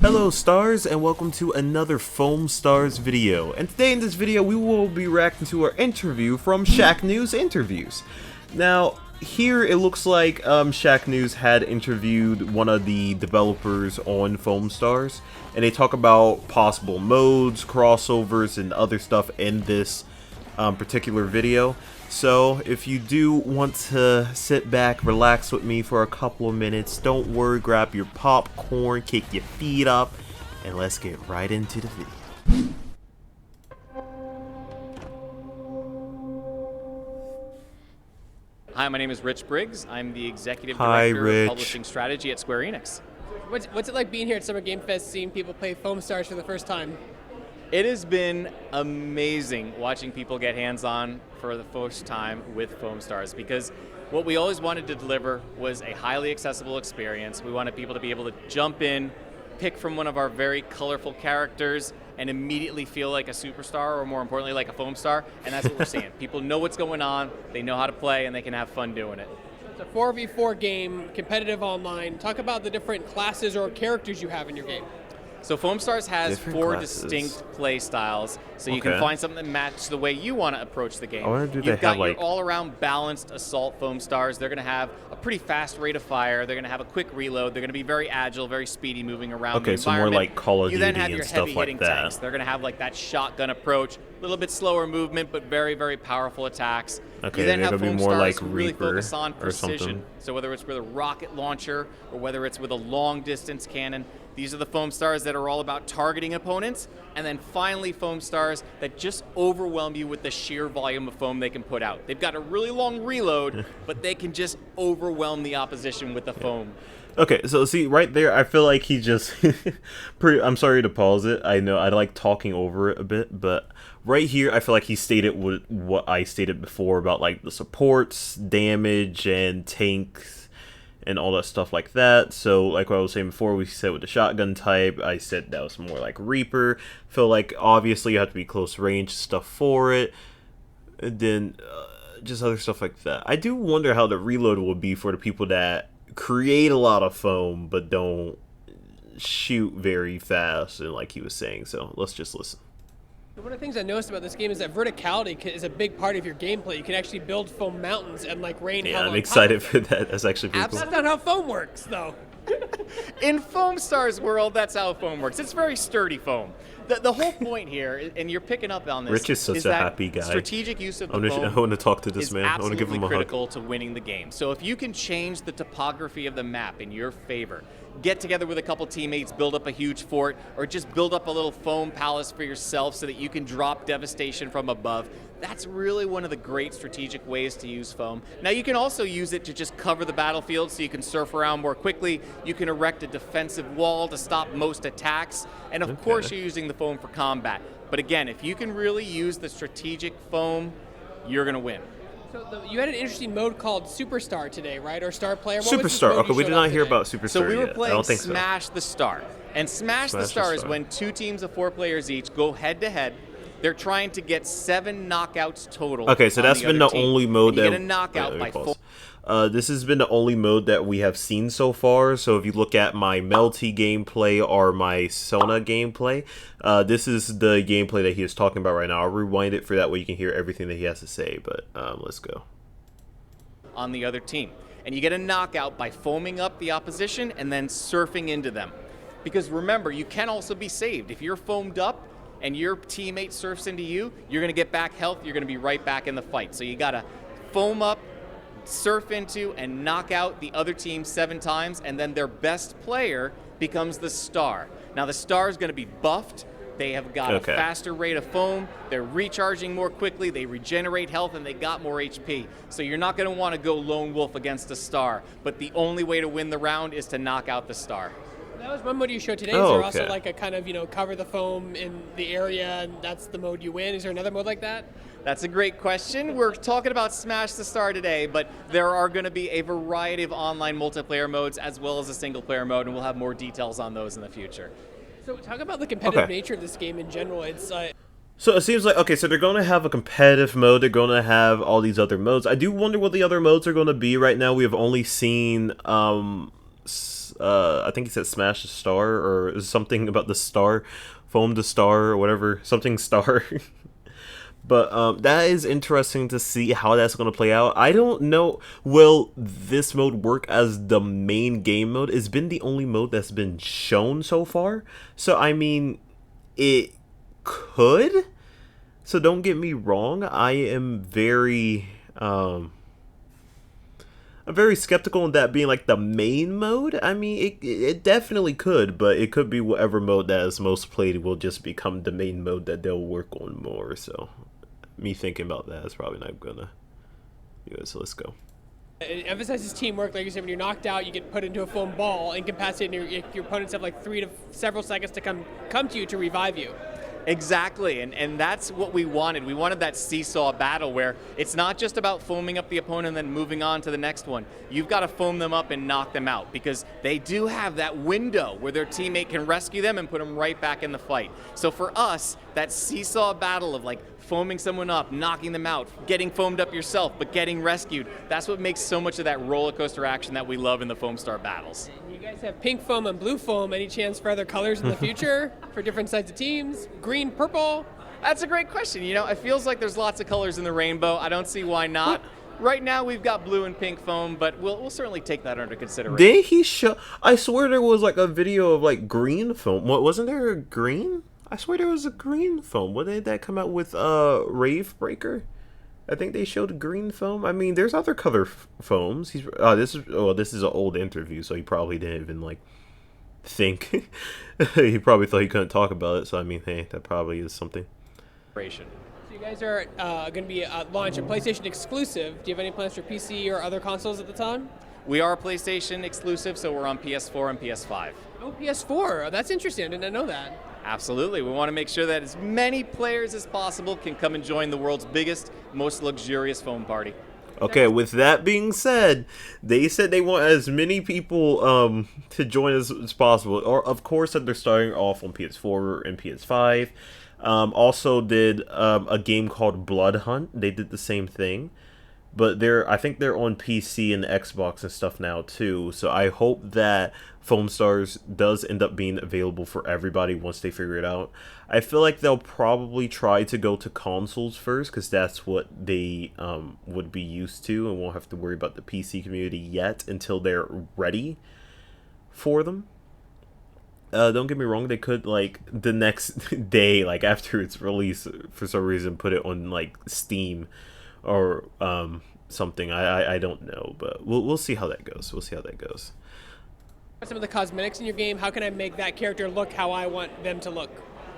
Hello stars, and welcome to another Foamstars video. And today in this video we will be reacting to our interview from Shacknews Interviews. Now here it looks like Shacknews had interviewed one of the developers on Foamstars, and they talk about possible modes, crossovers, and other stuff in this particular video. So if you do want to sit back, relax with me for a couple of minutes, don't worry, grab your popcorn, kick your feet up, and let's get right into the video. Hi, my name is Briggs. I'm the Executive Hi, Director Rich. of Publishing Strategy at Square Enix. What's it like being here at Summer Game Fest, seeing people play Foamstars for the first time? It has been amazing watching people get hands-on for the first time with Foamstars, because what we always wanted to deliver was a highly accessible experience. We wanted people to be able to jump in, pick from one of our very colorful characters, and immediately feel like a superstar, or more importantly, like a Foamstar, and that's what we're seeing. People know what's going on, they know how to play, and they can have fun doing it. It's a 4v4 game, competitive online. Talk about the different classes or characters you have in your game. So Foamstars has Different four classes. distinct play styles, so you can find something that matches the way you want to approach the game. I wonder, do they You've got have, your like, all-around balanced assault Foamstars. They're going to have a pretty fast rate of fire. They're going to have a quick reload. They're going to be very agile, very speedy, moving around the Okay, so more environment. like Call of You then Duty have and your stuff like heavy-hitting that. tanks. They're going to have like that shotgun approach, a little bit slower movement, but very, very powerful attacks. Okay, you then they're have gonna be more Foamstars like who really Reaper focus on or precision. something. So whether it's with a rocket launcher or whether it's with a long-distance cannon, these are the Foamstars that are all about targeting opponents. And then finally, Foamstars that just overwhelm you with the sheer volume of foam they can put out. They've got a really long reload, but they can just overwhelm the opposition with the foam. Okay, so see, right there, I feel like he just... I'm sorry to pause it. I know I like talking over it a bit, but right here, I feel like he stated what I stated before about, like, the supports, damage, and tanks, and all that stuff like that. So, like what I was saying before, we said with the shotgun type, I said that was more like Reaper. Feel like, obviously, you have to be close range stuff for it. And then, just other stuff like that. I do wonder how the reload will be for the people that create a lot of foam but don't shoot very fast, and like he was saying. So let's just listen. One of the things I noticed about this game is that verticality is a big part of your gameplay. You can actually build foam mountains and like rain hell Yeah, on I'm top excited of it. for that. That's actually pretty cool. That's not how foam works, though. In Foamstars world, that's how foam works. It's very sturdy foam. The whole point here, and you're picking up on this, Rich is such a that happy guy. strategic use of the I foam want to talk to this is man. I want to give him a hug. critical to winning the game. So if you can change the topography of the map in your favor, get together with a couple teammates, build up a huge fort, or just build up a little foam palace for yourself so that you can drop devastation from above, that's really one of the great strategic ways to use foam. Now you can also use it to just cover the battlefield so you can surf around more quickly. You can erect a defensive wall to stop most attacks, and of course you're using the foam for combat. But again, if you can really use the strategic foam, you're gonna win. So you had an interesting mode called Superstar today, right? Or Star Player? What was this Superstar. mode Okay, you we showed did off not hear today? about Superstar So we were yet. I playing don't think so. Smash the Star. And Smash the Smash the Star is Star. when two teams of 4 players each go head-to-head. They're trying to get 7 knockouts total. Okay, so on that's the been other the team. only mode And you that... get a knockout by 4. This has been the only mode that we have seen so far. So if you look at my Melty gameplay or my Sona gameplay, this is the gameplay that he is talking about right now. I'll rewind it for that way you can hear everything that he has to say, but let's go. On the other team. And you get a knockout by foaming up the opposition and then surfing into them. Because remember, you can also be saved. If you're foamed up and your teammate surfs into you, you're going to get back health, you're going to be right back in the fight. So you got to foam up, surf into, and knock out the other team 7 times, and then their best player becomes the star. Now the star is going to be buffed. They have got a faster rate of foam, they're recharging more quickly, they regenerate health, and they got more HP. So you're not going to want to go lone wolf against a star, but the only way to win the round is to knock out the star. That was one mode you showed today. Is Oh, there okay. also like a kind of, cover the foam in the area and that's the mode you win? Is there another mode like that? That's a great question. We're talking about Smash the Star today, but there are going to be a variety of online multiplayer modes as well as a single player mode, and we'll have more details on those in the future. So talk about the competitive nature of this game in general. It's So it seems like, okay, so they're going to have a competitive mode, they're going to have all these other modes. I do wonder what the other modes are going to be. Right now we have only seen I think he said smash the star or something about the star, foam the star or whatever, something star. But that is interesting to see how that's going to play out. I don't know, will this mode work as the main game mode? It's been the only mode that's been shown so far. So, I mean, it could. So don't get me wrong, I am very... I'm very skeptical on that being like the main mode. I mean, it definitely could, but it could be whatever mode that is most played will just become the main mode that they'll work on more. So, me thinking about that is probably not gonna do it. So let's go. It emphasizes teamwork. Like you said, when you're knocked out, you get put into a foam ball, incapacitated, and your opponents have like 3 to several seconds to come to you to revive you. Exactly, and that's what we wanted. We wanted that seesaw battle where it's not just about foaming up the opponent and then moving on to the next one. You've got to foam them up and knock them out because they do have that window where their teammate can rescue them and put them right back in the fight. So for us, that seesaw battle of like foaming someone up, knocking them out, getting foamed up yourself, but getting rescued, that's what makes so much of that roller coaster action that we love in the Foamstar battles. You guys have pink foam and blue foam. Any chance for other colors in the future for different sides of teams? Green, purple? That's a great question. You know, it feels like there's lots of colors in the rainbow. I don't see why not. Right now we've got blue and pink foam, but we'll certainly take that under consideration. Did he show? I swear there was like a video of like green foam. What, wasn't there a green? I swear there was a green foam. What did that come out with? Rave Breaker. I think they showed green foam. I mean, there's other color foams. This is an old interview, so he probably didn't even like think. He probably thought he couldn't talk about it. So I mean, hey, that probably is something. So you guys are going to be launch a PlayStation exclusive. Do you have any plans for PC or other consoles at the time? We are PlayStation exclusive, so we're on PS4 and PS5. Oh, PS4. That's interesting. I did not know that. Absolutely. We want to make sure that as many players as possible can come and join the world's biggest, most luxurious foam party. Okay, with that being said, they said they want as many people to join as possible. Or of course that they're starting off on PS4 and PS5. Also did a game called Blood Hunt. They did the same thing. But I think they're on PC and Xbox and stuff now too. So I hope that Foamstars does end up being available for everybody once they figure it out. I feel like they'll probably try to go to consoles first because that's what they would be used to and won't have to worry about the PC community yet until they're ready for them. Don't get me wrong, they could like the next day, like after its release, for some reason put it on like Steam or something. I don't know, but we'll see how that goes. We'll see how that goes. Some of the cosmetics in your game, how can I make that character look how I want them to look?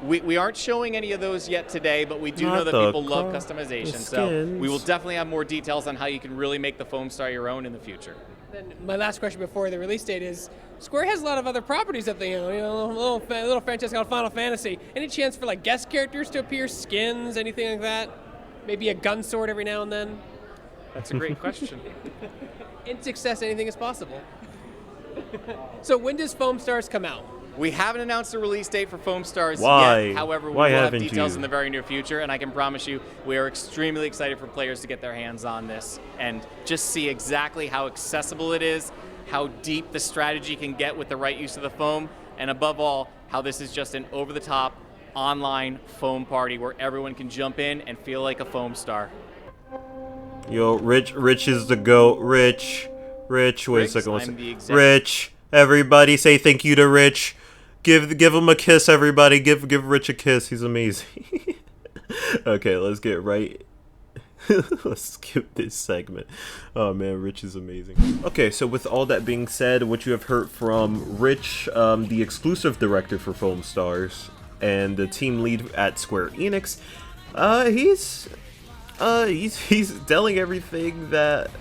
We aren't showing any of those yet today, but we do know that people love customization, so we will definitely have more details on how you can really make the Foamstar your own in the future. Then my last question before the release date is, Square has a lot of other properties that they own, you know, a little franchise called Final Fantasy. Any chance for like guest characters to appear, skins, anything like that? Maybe a gun sword every now and then? That's a great question. In success, anything is possible. So when does Foamstars come out? We haven't announced a release date for Foamstars yet. However, we will have details in the very near future, and I can promise you we are extremely excited for players to get their hands on this and just see exactly how accessible it is, how deep the strategy can get with the right use of the foam, and above all, how this is just an over-the-top online foam party where everyone can jump in and feel like a foam star. Yo, Rich is the GOAT. Rich, wait Briggs, a second. Rich, everybody say thank you to Rich. Give him a kiss, everybody. Give Rich a kiss. He's amazing. Okay, let's get right. Let's skip this segment. Oh man, Rich is amazing. Okay, so with all that being said, what you have heard from Rich, the exclusive director for Foamstars and the team lead at Square Enix, he's telling everything that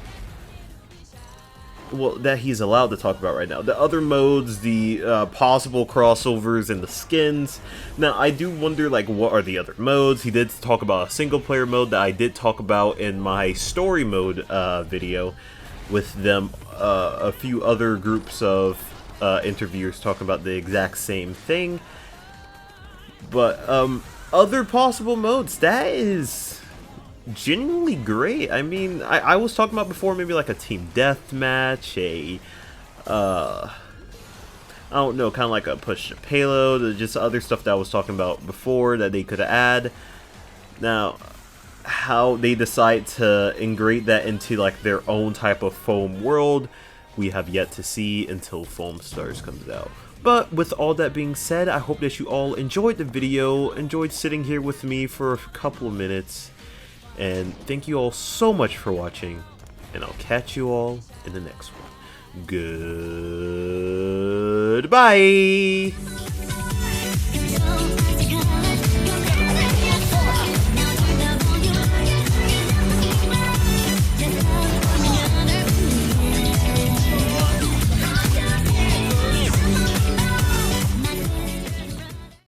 he's allowed to talk about right now. The other modes, the possible crossovers, and the skins. Now, I do wonder, like, what are the other modes? He did talk about a single-player mode that I did talk about in my story mode video with them. A few other groups of interviewers talking about the exact same thing. But other possible modes, that is genuinely great. I mean, I was talking about before maybe like a team deathmatch, I don't know, kind of like a push to payload, or just other stuff that I was talking about before that they could add. Now, how they decide to integrate that into like their own type of foam world, we have yet to see until Foamstars comes out. But with all that being said, I hope that you all enjoyed the video, enjoyed sitting here with me for a couple of minutes, and thank you all so much for watching, and I'll catch you all in the next one. Goodbye!